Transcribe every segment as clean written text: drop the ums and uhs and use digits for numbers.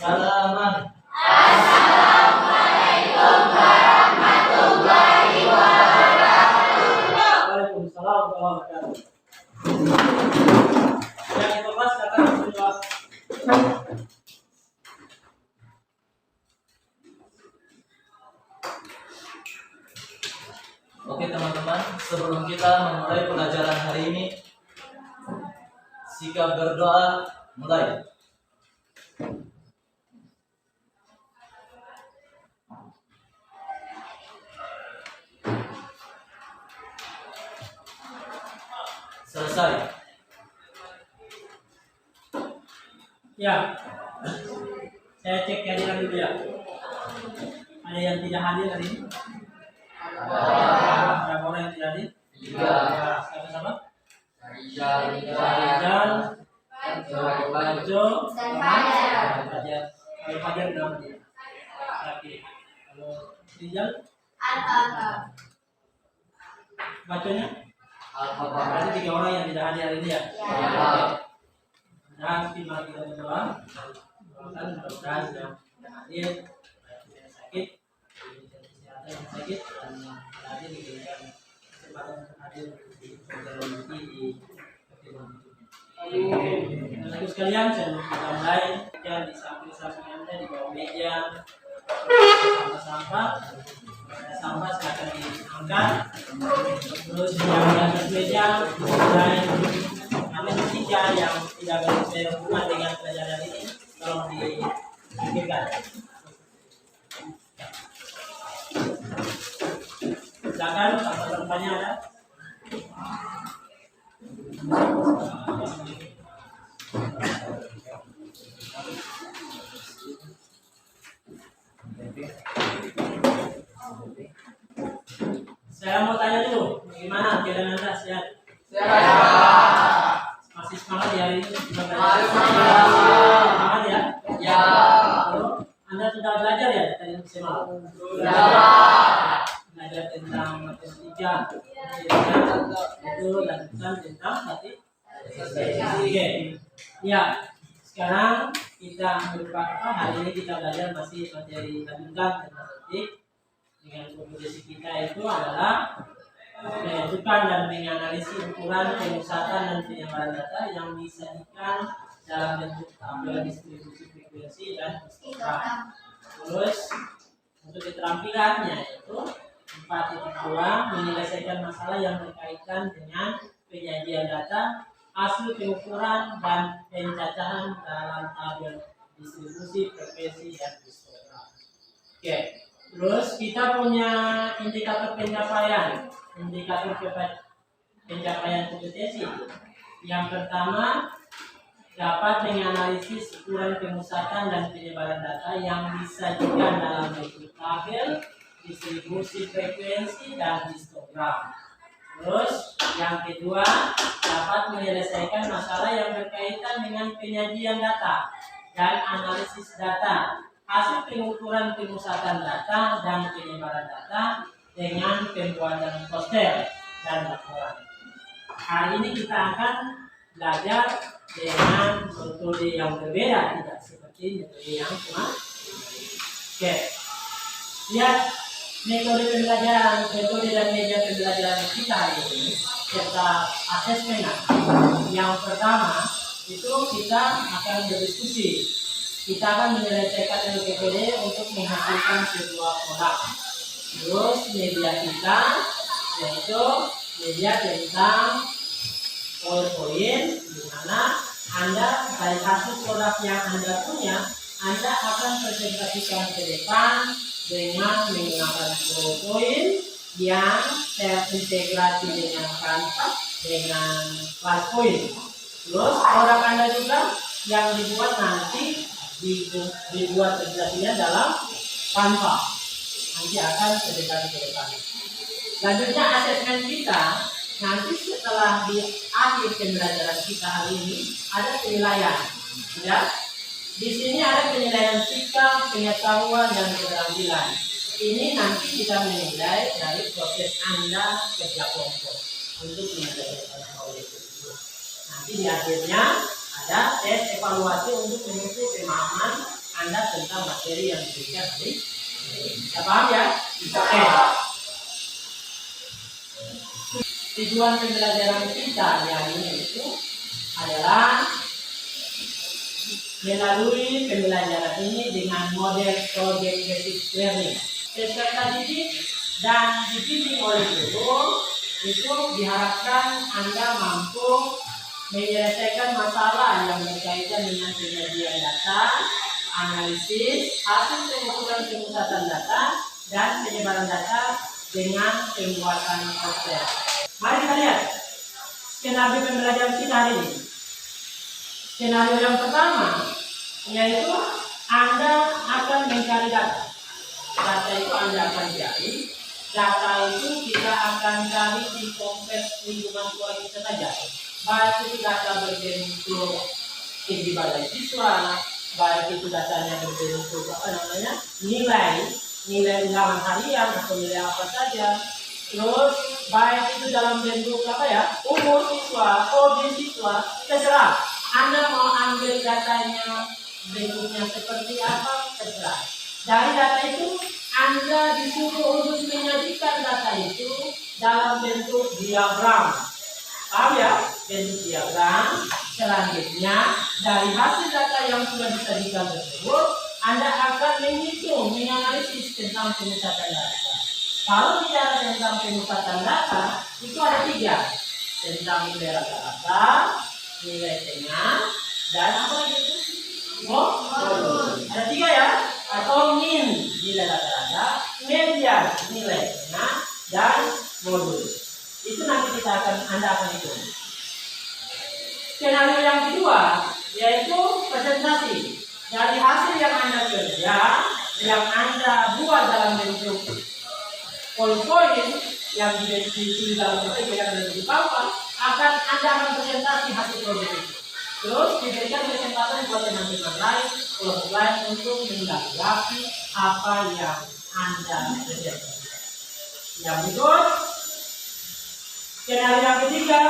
Salaman. Assalamualaikum warahmatullahi wabarakatuh. Waalaikumsalam warahmatullahi wabarakatuh. Yang dibahas kata Rasulullah. Oke teman-teman, sebelum kita memulai pelajaran hari ini, sikap berdoa mulai. Selesai. Ya, saya cek kehadiran dulu ya. Ada yang tidak hadir hari ini? Berapa orang yang tidak hadir? 3. Siapa-siapa? Rizal, Rizal, Bajo, dan Fajar. Fajar. Kalau Fajar berapa dia? Oke. Kalau Rizal, Al-Fatah. Baconya? Al-Fatah. Berarti 3 orang yang tidak hadir hari ini ya? Ya. Dan mari kita berdoa. Doakan mudah-mudahan yang hadir, yang sakit, kesehatan yang sakit, dan yang hadir diberikan kesempatan untuk hadir di pelajaran nanti di pertemuan berikutnya. Teman-teman sekalian, sebelum kita mulai, yang di samping-samping Anda di bawah meja, sampah-sampah, sampah silakan diangkat. Terus yang di atas meja, mulai kami bertiga yang tidak berhubungan dengan pelajaran ini, tolong dipikirkan. Silakan, sampah-sampahnya ada. Saya mau tanya dulu, gimana keadaan Anda sehat? Masih semangat ya hari ini? Semangat ya? Ya. Lalu, Anda sudah belajar ya tadi semalam? Sudah. Belajar tentang matematika, itu dan tentang statistik. Oke. Ya, sekarang kita hari ini kita belajar masih materi lanjutan tentang statistik. Dengan kompetensi kita itu adalah menentukan dan menganalisis ukuran, pemusatan dan penyebaran data yang disajikan dalam bentuk tabel distribusi frekuensi dan histogram. Terus untuk keterampilannya itu 4.2 menyelesaikan masalah yang berkaitan dengan penyajian data, hasil pengukuran dan pencacahan dalam tabel distribusi frekuensi dan histogram. Oke. Terus kita punya indikator pencapaian kompetensi. Yang pertama, dapat menganalisis ukuran pemusatan dan penyebaran data yang disajikan dalam bentuk tabel, distribusi frekuensi dan histogram. Terus yang kedua, dapat menyelesaikan masalah yang berkaitan dengan penyajian data dan analisis data, hasil pengukuran pemusatan data dan penyebaran data dengan pembuatan poster dan laporan. Hari ini kita akan belajar dengan metode yang berbeda, tidak seperti metode yang cuma. Oke, lihat metode pembelajaran, metode dan media pembelajaran kita hari ini serta asesmen. Yang pertama itu kita akan berdiskusi. Kita akan menyelesaikan LPPD untuk menghasilkan sebuah produk. Terus media kita yaitu media tentang PowerPoint, di mana Anda dari hasil produk yang Anda punya, Anda akan presentasikan ke depan dengan menggunakan PowerPoint yang terintegrasi dengan Canva dengan PowerPoint. Terus produk Anda juga yang dibuat nanti dibuat presentasinya dalam tanpa. Nanti akan terdekat ke depan. Lanjutnya asesmen kita, nanti setelah di akhir pembelajaran kita hari ini ada penilaian. Ya, di sini ada penilaian sikap, pengetahuan, dan keterampilan. Ini nanti kita menilai dari proses Anda kerja kelompok untuk menyelesaikan hal tersebut. Nanti di akhirnya ada tes evaluasi untuk mengukur pemahaman Anda tentang materi yang diberikan hari ini. Bisa paham ya? Oke. Tujuan pembelajaran kita hari ini itu adalah melalui pembelajaran ini dengan model project based learning. Peserta didik dan dibimbing oleh guru itu diharapkan Anda mampu menyelesaikan masalah yang berkaitan dengan penyajian data, analisis, hasil pengukuran pemusatan data, dan penyebaran data dengan pembuatan software. Mari kita lihat skenario pembelajaran kita hari ini. Skenario yang pertama yaitu Anda akan mencari data. Data itu Anda akan cari. Data itu kita akan cari di kompleks lingkungan sekolah kita saja. Baik itu data berbentuk tinggi balai siswa, baik itu datanya berbentuk nilai ulangan harian atau nilai apa saja. Terus baik itu dalam bentuk umur siswa, hobi siswa, terserah. Anda mau ambil datanya bentuknya seperti apa, terserah. Dari data itu Anda disuruh untuk menyajikan data itu dalam bentuk diagram. Paham ya? Bentuk diagram. Selanjutnya dari hasil data yang sudah disajikan tersebut, Anda akan menghitung, menganalisis tentang pemusatan data. Kalau bicara tentang pemusatan data, itu ada 3. Tentang nilai rata-rata, nilai tengah, dan apa lagi itu? Modul. Ada 3 ya? Atau min, nilai rata-rata, median, nilai tengah, dan modul. Itu nanti Anda akan hitung. Skenario yang kedua yaitu presentasi. Dari hasil yang Anda kerja, yang Anda buat dalam bentuk poin-poin yang ditulis dalam bentuk yang ada di PowerPoint, Anda akan presentasi hasil proyek itu. Terus diberikan kesempatan buat teman-teman lain, kelompok lain untuk menanggapi apa yang Anda kerjakan. Yang berikut, skenario yang ketiga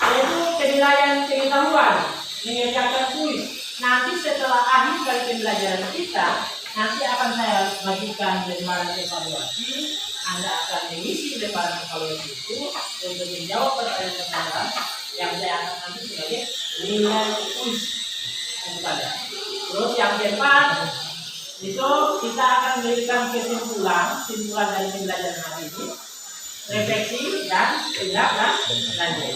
yaitu penilaian pengetahuan, mengerjakan kuis. Nanti setelah akhir dari pembelajaran kita, nanti akan saya bagikan lembaran evaluasi. Anda akan mengisi lembaran evaluasi itu untuk menjawab pertanyaan-pertanyaan yang saya akan ambil sebagai nilai kuis untuk Anda. Terus yang keempat itu kita akan memberikan kesimpulan dari pembelajaran hari ini, refleksi dan tindak lanjut.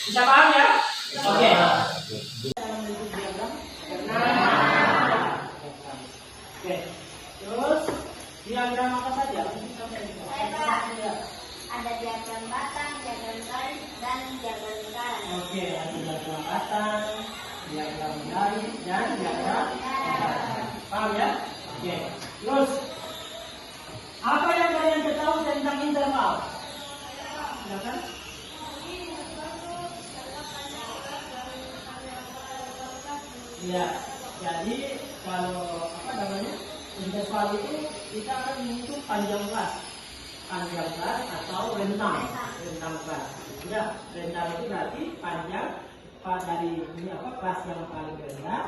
Bisa paham ya? Oke. Oke. Terus diagram apa saja? Ada diagram batang, diagram garis, dan diagram lingkaran. Oke, ada diagram batang, diagram garis, dan diagram lingkaran. Paham ya? Oke. Terus apa yang kalian ketahui tentang interval? Silakan. Ya, jadi kalau interval itu kita akan menghitung panjang kelas atau rentang kelas. Ya, rentang itu berarti panjang dari kelas yang paling rendah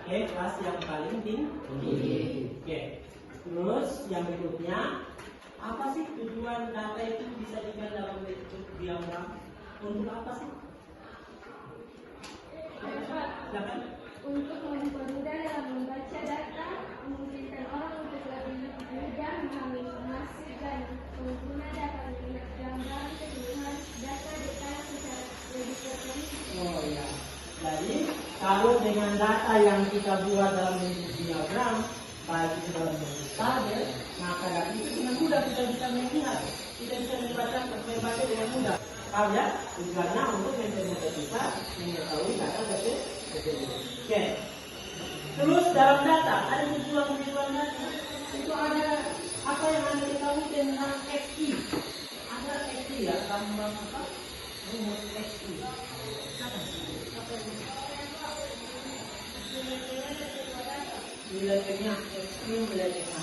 ke kelas yang paling tinggi. Oke. Terus yang berikutnya, apa sih tujuan data itu disajikan dalam bentuk diagram? Untuk apa sih? Silakan. Untuk mempermudah dalam membaca data, memungkinkan orang untuk lebih mudah memahami informasi dan pengguna dapat melihat gambaran keseluruhan data detail secara lebih terperinci. Oh ya, jadi kalau dengan data yang kita buat dalam bentuk diagram, baik itu dalam bentuk tabel, maka dari itu dengan mudah kita bisa melihat, kita bisa membaca dengan mudah. Paham ya? Tujuannya untuk mempermudah kita mengetahui data tersebut. Oke. Terus dalam data ada tujuan data. Itu ada tentang XI. Ada XI ya, tambang apa? Rumus XI. Nilai X-nya, XI nilai X-nya.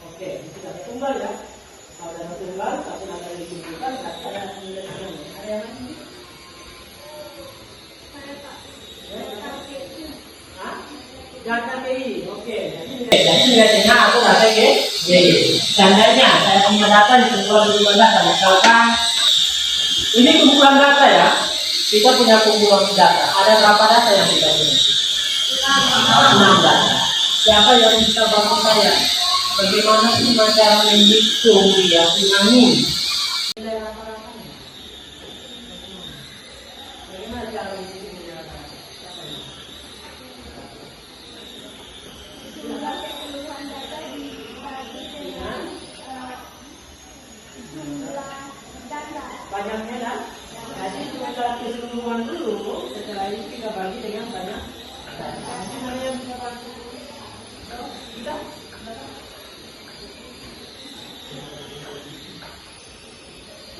Oke, sudah tunggal ya. Kalau ada tunggal, tapi ada yang dikumpulkan, berarti ada nilai X-nya. Ada yang lain? Data GI, oke. Jadi nilainya aku data GI. Seandainya saya punya data di kumpulan data, misalkan ini kumpulan data ya. Kita punya kumpulan data. Ada berapa data yang kita punya? 6 data. Siapa yang bisa bantu saya? Bagaimana sih cara menghitung dia punya min? Nilai rata-ratanya. Bagaimana cara menghitung nilai rata-rata? Keseluruhan data dibagi dengan jumlah data. Banyaknya dah. Jadi kita keseluruhan dulu. Setelah itu kita bagi dengan banyak data. Mana yang bisa bantu? Kita?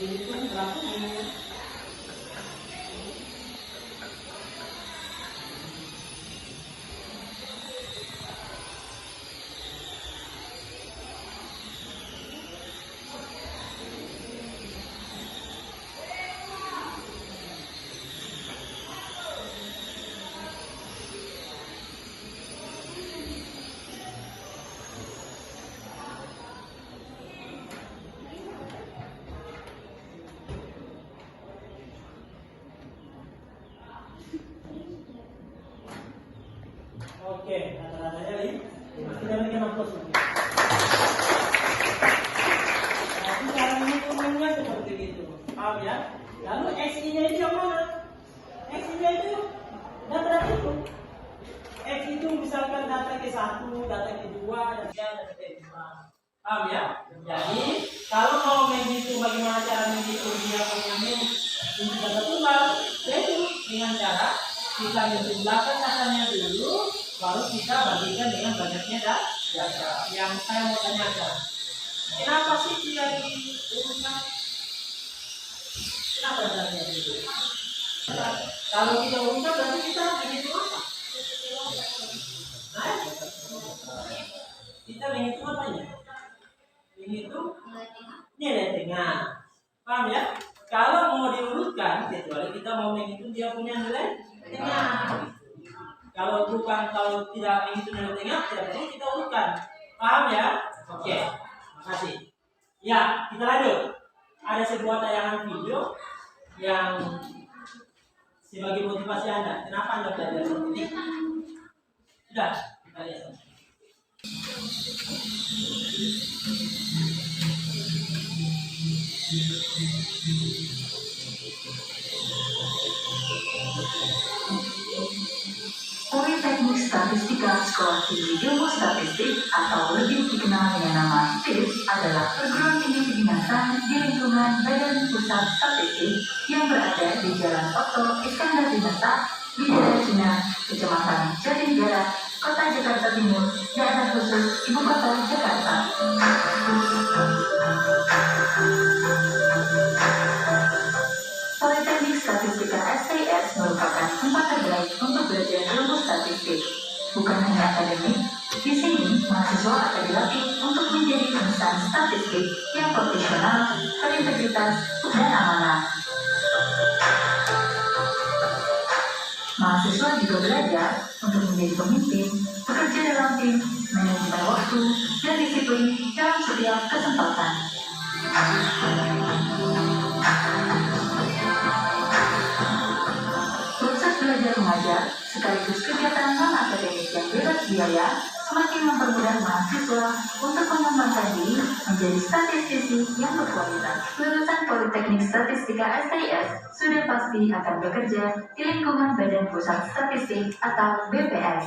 Ini pun berapa ini? Oke, rata-ratanya ini kita berikan aplaus. Tapi cara menghitungnya seperti itu, paham ya? Lalu XI-nya itu yang mana? XI-nya itu data itu. X itu misalkan data ke-1, data ke-2, dan data ke-5. Paham ya? Jadi kalau mau menghitung bagaimana cara menghitung dia punya min untuk data tunggal, yaitu dengan cara kita menjumlahkan datanya dulu, baru kita bagikan dengan banyaknya data. Yang saya mau tanyakan, kenapa sih dia diurutkan? Kenapa datanya diurutkan? Kalau kita urutkan berarti kita menghitung apa? Nah, kita menghitung apa ya? Menghitung nilai tengah. Paham ya? Kalau mau diurutkan, kecuali kita mau menghitung dia punya nilai tengah. Kalau tidak menghitung nilai tengah, tidak perlu kita urutkan. Paham ya? Oke, makasih. Ya, kita lanjut. Ada sebuah tayangan video yang sebagai motivasi Anda. Kenapa Anda belajar seperti ini? Sudah, kita lihat. Politeknik Statistika Sekolah Tinggi Ilmu Statistik atau lebih dikenal dengan nama STIS adalah perguruan tinggi kedinasan di lingkungan Badan Pusat Statistik yang berada di Jalan Otto Iskandar Dinata, di daerah Cina, Kecamatan Jatinegara, Kota Jakarta Timur, daerah khusus Ibu Kota Jakarta. Politeknik Statistika STS merupakan tempat terbaik untuk belajar ilmu statistik. Bukan hanya akademik, di sini mahasiswa akan dilatih untuk menjadi insan statistik yang profesional, berintegritas, dan amanah. Mahasiswa juga belajar untuk menjadi pemimpin, bekerja dalam tim, manajemen waktu, dan disiplin dalam setiap kesempatan. Proses belajar mengajar sekaligus kegiatan non-akademik yang bebas biaya semakin mempermudah mahasiswa untuk mengembangkan diri menjadi statistisi yang berkualitas. Lulusan Politeknik Statistika STS sudah pasti akan bekerja di lingkungan Badan Pusat Statistik atau BPS.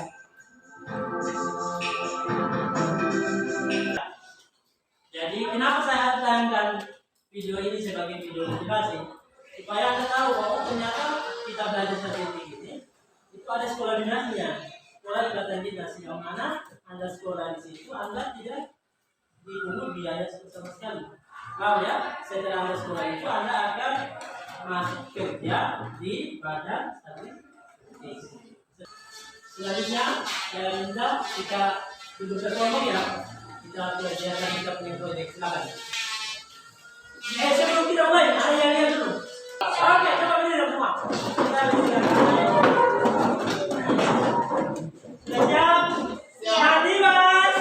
Jadi kenapa saya tayangkan video ini sebagai video motivasi? Supaya Anda tahu bahwa ternyata kita belajar statistik ini itu ada sekolah dinasnya, sekolah ikatan dinas yang mana Anda sekolah di situ Anda tidak dipungut biaya sama sekali. Paham ya? Setelah Anda sekolah itu Anda akan masuk kerja di badan statistik. Selanjutnya saya minta kita duduk kelompok ya. Kita belajar kita punya proyek. Silakan. Sebelum kita mulai, ada yang lihat dulu. Oke, coba berdiri semua. Kita lihat. Sudah siap? Mandi mas.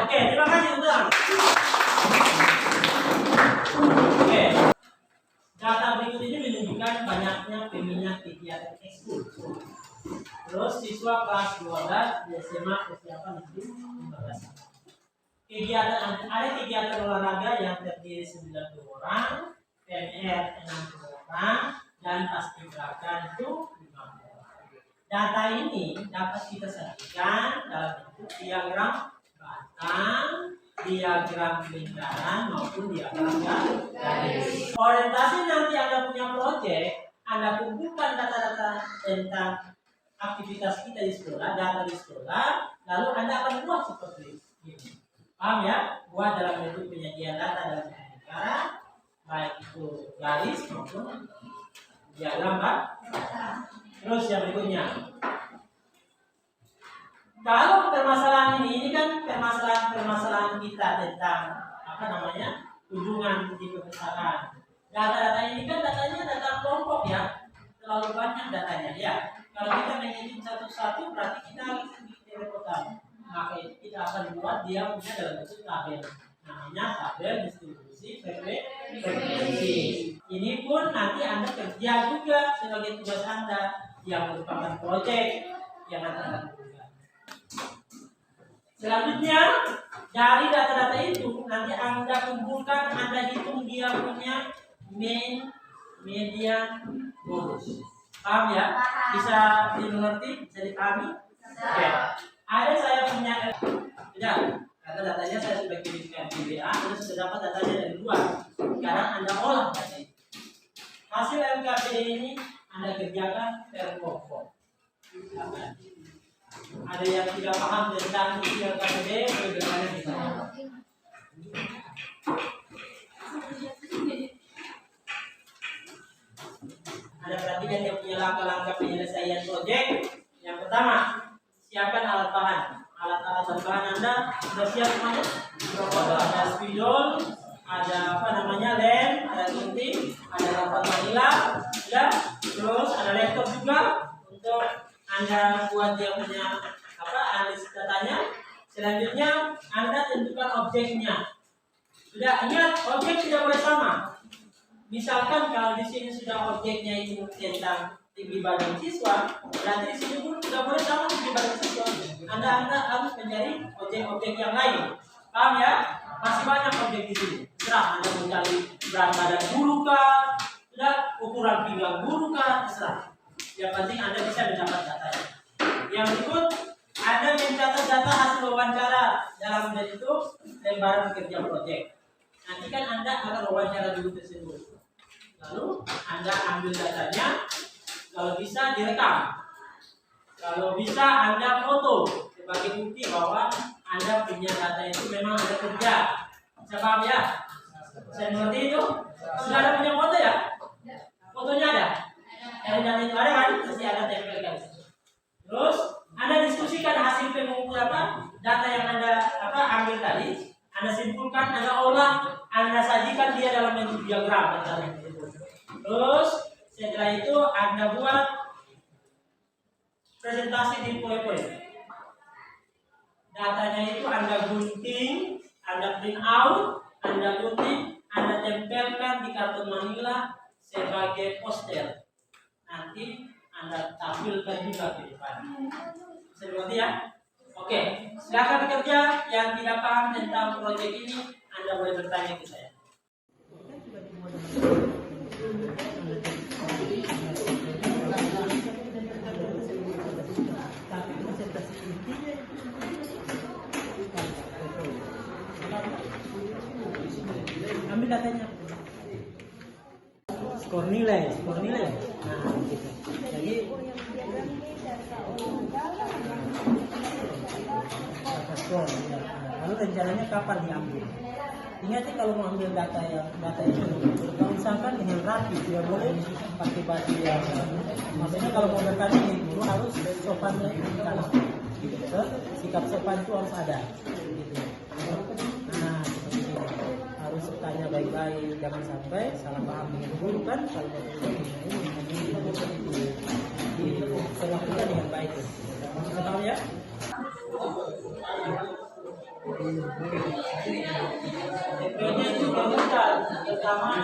Oke, terima kasih untuk. Oke. Data berikut ini menunjukkan banyaknya peminat kegiatan ekskul. Terus siswa kelas 12 di SMA persiapan untuk 15. Ada kegiatan olahraga yang terdiri 90 orang, PNR 60 orang, dan paskibraka itu 50 orang. Data ini dapat kita sajikan dalam bentuk diagram batang, diagram lingkaran maupun diagram garis. Orientasi nanti Anda punya proyek, Anda kumpulkan data-data tentang aktivitas kita di sekolah, data di sekolah, lalu Anda akan buat seperti ini. Paham ya? Buat dalam bentuk penyajian data dalam bentuk lingkaran, baik itu garis maupun diagram batang. Terus yang berikutnya. Kalau permasalahan ini kan permasalahan kita tentang kunjungan di perpustakaan. Data-data ini kan datanya data kelompok ya, terlalu banyak datanya ya. Kalau kita menghitung satu-satu berarti kita harus bikin reportan. Maka itu kita akan buat dia punya dalam bentuk tabel. Namanya tabel distribusi frekuensi. Ini pun nanti Anda kerja juga sebagai tugas Anda yang merupakan proyek yang Anda lakukan. Selanjutnya dari data-data itu nanti Anda kumpulkan, Anda hitung dia punya mean, median, bonus. Paham ya? Bisa dimengerti? Bisa dipahami? Oke. Ada saya punya tidak, karena datanya saya sudah kirimkan di WA, Anda sudah dapat datanya dari luar. Sekarang Anda olah data itu. Hasil LKPD ini Anda kerjakan per kelompok. Ada yang tidak paham tentang isi LKPD, bagaimana di sana? Ada perhatikan yang punya langkah-langkah penyelesaian proyek. Yang pertama, siapkan alat bahan. Alat-alat dan bahan Anda sudah siap semuanya? Ada spidol, ada lem, ada gunting, ada rapot manila, ya. Terus ada laptop juga untuk Anda buat dia punya analisis datanya. Selanjutnya Anda tentukan objeknya. Sudah ingat, objek tidak boleh sama. Misalkan kalau di sini sudah objeknya itu tentang tinggi badan siswa, berarti di sini pun tidak boleh sama tinggi badan siswa. Anda harus mencari objek-objek yang lain. Paham ya? Masih banyak objek di sini. Terserah Anda mencari berat badan guru kah, sudah ukuran pinggang guru kah, terserah. Yang penting Anda bisa mendapat datanya. Yang berikut, Anda mencatat data hasil wawancara dalam bentuk lembaran kerja proyek. Nanti kan Anda akan wawancara dulu tersebut. Lalu Anda ambil datanya, kalau bisa direkam. Kalau bisa Anda foto sebagai bukti bahwa Anda punya data itu memang ada kerja. Bisa paham ya? Saya mengerti itu. Sudah ada punya foto ya? Fotonya ada? Yang data itu ada kan? Pasti ada tempelkan. Terus Anda diskusikan hasil pengumpulan data yang Anda ambil tadi. Anda simpulkan, Anda olah, Anda sajikan dia dalam bentuk diagram. Terus setelah itu Anda buat presentasi di PowerPoint. Datanya itu Anda gunting, Anda print out, Anda gunting, Anda tempelkan di karton manila sebagai poster. Nanti Anda tampilkan juga di depan. Bisa dimengerti ya? Oke, silakan bekerja. Yang tidak paham tentang proyek ini, Anda boleh bertanya ke saya. Ambil datanya. skor nilai. Nah, gitu. Jadi skor. Ya. Lalu rencananya kapan diambil? Ingat kalau mau ambil data itu, kalau misalkan dengan rapi, dia boleh pakai baju yang, maksudnya kalau mau bertanya nih guru harus sopannya kan, gitu. Sikap sopan itu harus ada. Gitu. Nah, seperti itu. Harus tanya baik-baik, jangan sampai salah paham dengan guru kan, kalau mau diperlakukan dengan baik. Kita tahu ya. DP-nya itu meminta pertama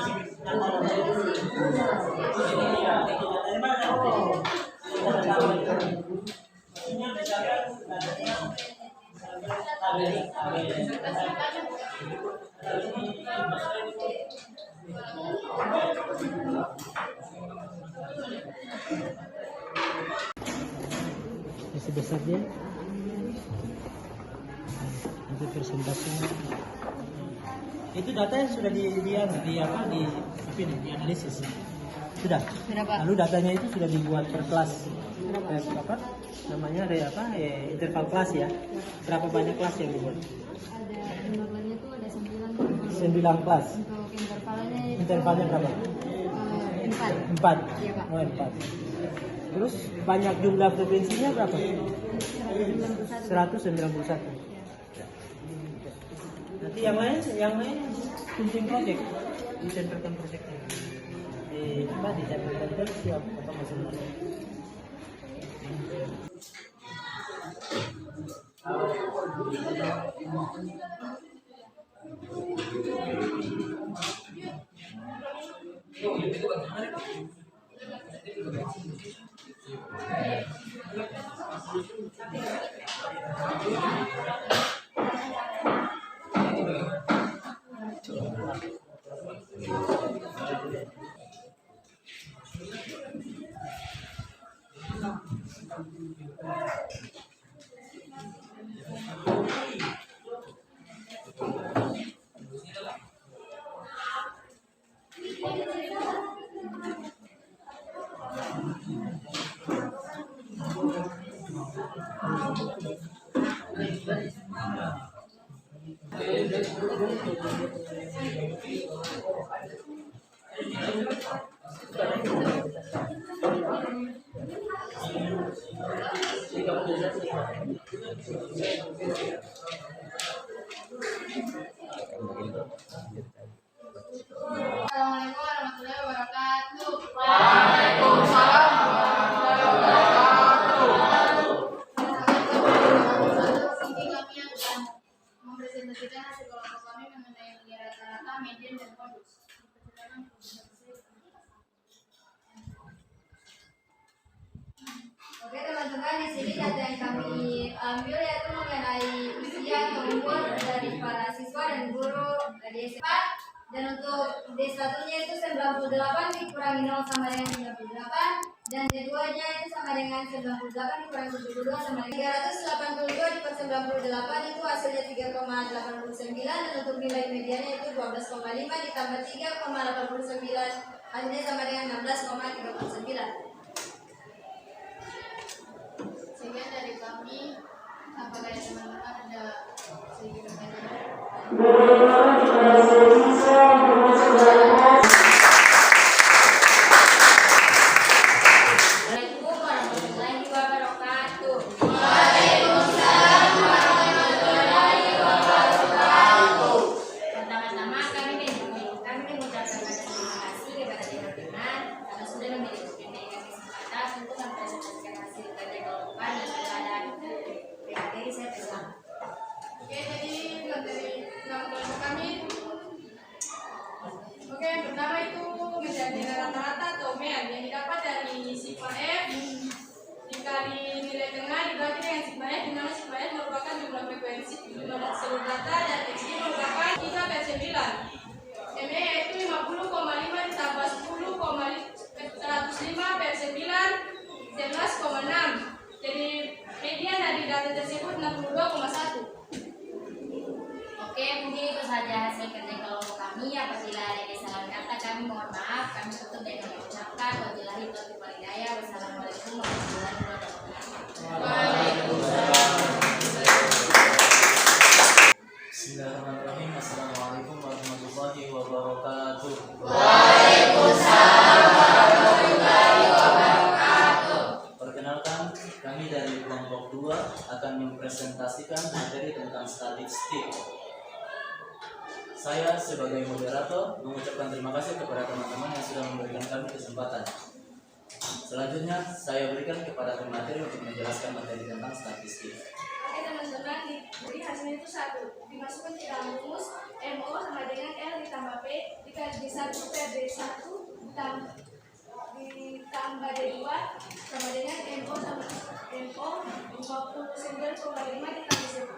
besar dia itu persentasenya. Itu data yang sudah dianalisis sudah. Berapa? Lalu datanya itu sudah dibuat per kelas. Berapa? Namanya ada interval kelas ya. Berapa banyak kelas yang dibuat? Ada intervalnya tuh ada 9 kelas. Untuk intervalnya berapa? 4. Iya, Pak. Oh, 4. Terus banyak jumlah frekuensinya berapa? 191. Nanti yang lain kunci project, dicantumkan projectnya. Dicantumkan terus siap apa masing-masing. Assalamualaikum warahmatullahi wabarakatuh. Waalaikumsalam warahmatullahi wabarakatuh. Ini kami akan mempresentasikan hasil kelompok kami mengenai nilai rata-rata, median, dan modus. Oke teman-teman, di sini data yang kami ambil yaitu mengenai usia atau umur dari para siswa dan guru di SMA. Dan untuk D1-nya itu 98 dikurangi 0 sama dengan 98, dan D2-nya itu sama dengan 98 dikurangi 72 sama dengan 382 dikali 98 itu hasilnya 3,89, dan untuk nilai mediannya itu 12,5 ditambah 3,89 hasilnya sama dengan 16,39. Sekian dari kami. Apakah teman-teman ada sedikit pertanyaan? Assalamualaikum warahmatullahi wabarakatuh. Waalaikumsalam warahmatullahi wabarakatuh. Pertama-tama kami mengucapkan terima kasih kepada teman-teman karena sudah memberikan kesempatan untuk mempresentasikan hasil kerja kelompok dan kepada materi saya pesan. Oke, jadi materi kelompok kami. Oke, yang pertama itu menjadi nilai rata-rata atau MEN yang didapat dari sigma F dikali nilai tengah dibagi dengan sigma F, di mana sigma F merupakan jumlah frekuensi jumlah seluruh data dan XG merupakan 3/9. ME yaitu 50,5 ditambah 105/9 11,6. Jadi median dari data tersebut 62,1. Oke, mungkin itu saja hasil kerja kelompok kami. Apabila ada kesalahan kata kami mohon mohon maaf. Kami tutup dengan mengucapkan wabillahi taufiq wal hidayah. Wassalamualaikum warahmatullahi wabarakatuh. Bismillahirrahmanirrahim. Assalamualaikum warahmatullahi wabarakatuh. Waalaikumsalam warahmatullahi wabarakatuh. Perkenalkan, kami dari kelompok 2 akan mempresentasikan materi tentang statistik. Saya sebagai moderator mengucapkan terima kasih kepada teman-teman yang sudah memberikan kami kesempatan. Selanjutnya, saya berikan kepada pemateri untuk menjelaskan materi tentang statistik. Oke teman-teman, jadi hasilnya itu 1. Dimasukkan ke dalam rumus MO sama dengan L ditambah P dikali D1 per D1 ditambah D2 sama dengan MO sama MO 59,5 ditambah 10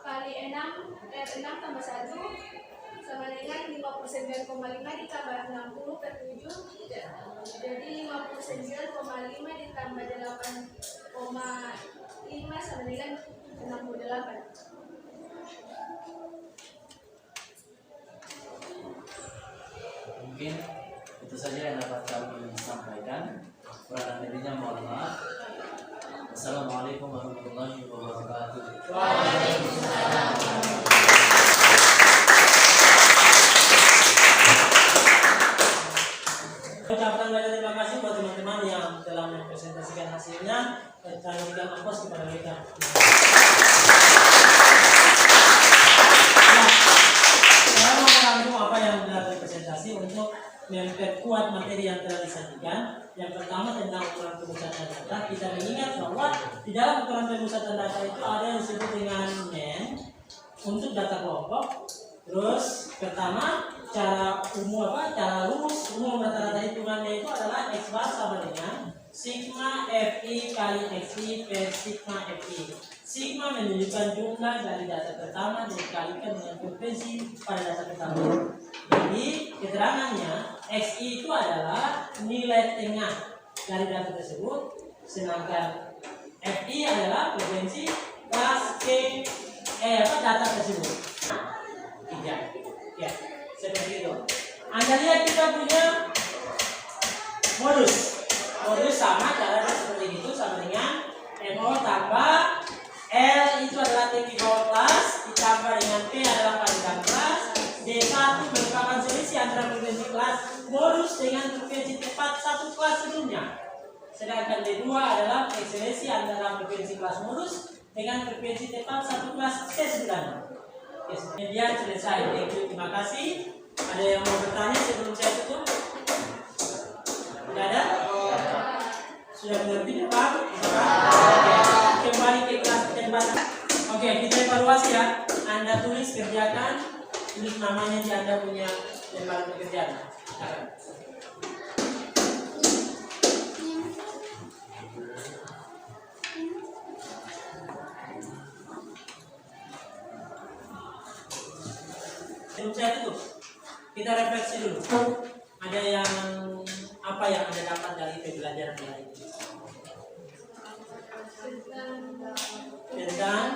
kali 6 R6 tambah 1 sama dengan 59,5 ditambah 60 per 7 jadi 59,5 ditambah 8,5 sama dengan 68. Mungkin itu saja yang dapat kami sampaikan. Kurang lebihnya mohon maaf. Assalamualaikum warahmatullahi wabarakatuh. Ucapkan banyak terima kasih buat teman-teman yang telah mempresentasikan hasilnya dan memberikan ongkos kepada kita. Saya mau merangkum apa yang telah terpresentasi untuk memperkuat materi yang telah disajikan. Yang pertama tentang ukuran pemusatan data. Kita mengingat bahwa di dalam ukuran pemusatan data itu ada yang disebut dengan mean untuk data kelompok. Terus pertama cara rumus umum rata-rata hitungannya itu adalah X bar sama dengan sigma FI kali XI per sigma FI. Sigma menunjukkan jumlah dari data pertama dikalikan dengan frekuensi pada data pertama. Jadi keterangannya XI itu adalah nilai tengah dari data tersebut, sedangkan FI adalah frekuensi kelas data tersebut. Ya, seperti itu. Anda lihat kita punya modus sama caranya seperti itu, sama dengan MO tambah L itu adalah tinggi bawah kelas ditambah dengan P adalah panggilan kelas. D1 merupakan selisih antara frekuensi kelas modus dengan frekuensi tepat satu kelas sebelumnya. Sedangkan D2 adalah selisih antara frekuensi kelas modus dengan frekuensi tepat satu kelas sesudahnya. Kemudian selesai. Terima kasih. Ada yang mau bertanya sebelum saya tutup? Tidak ada? Sudah mengerti Pak? Oke. Kembali ke kelas tempat. Oke, kita evaluasi ya. Anda tulis, kerjakan. Tulis namanya di Anda punya lembaran pekerjaan. Sebelum saya tutup, kita refleksi dulu. Ada yang apa yang Anda dapat dari pembelajaran hari ini? Tentang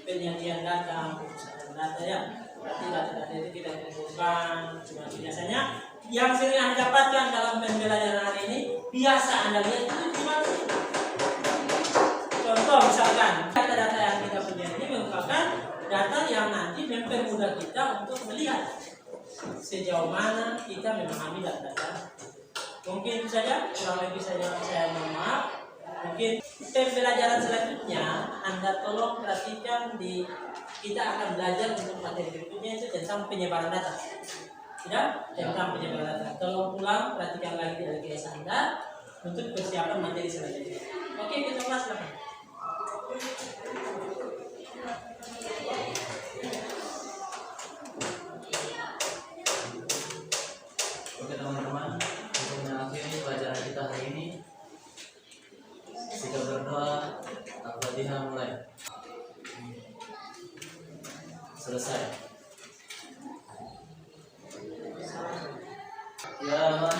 penyajian data, pemusatan data ya. Berarti data-data itu kita kumpulkan. Cuma biasanya yang sering Anda dapatkan dalam pembelajaran hari ini, biasa Anda lihat itu gimana? Contoh misalkan data-data yang kita punya ini merupakan data yang nanti mempermudah kita untuk melihat sejauh mana kita memahami data. Mungkin itu saja, kurang lebih saja saya mohon maaf. Mungkin pembelajaran selanjutnya Anda tolong perhatikan kita akan belajar untuk materi berikutnya itu tentang penyebaran data. Tidak? Tentang penyebaran data. Tolong pulang perhatikan lagi dari kelas Anda untuk persiapan materi selanjutnya. Oke, kita mulai silakan. Oke teman-teman, untuk mengakhiri pelajaran kita hari ini, kita berdoa. Al-Fatihah mulai. Selesai. Ya Allah.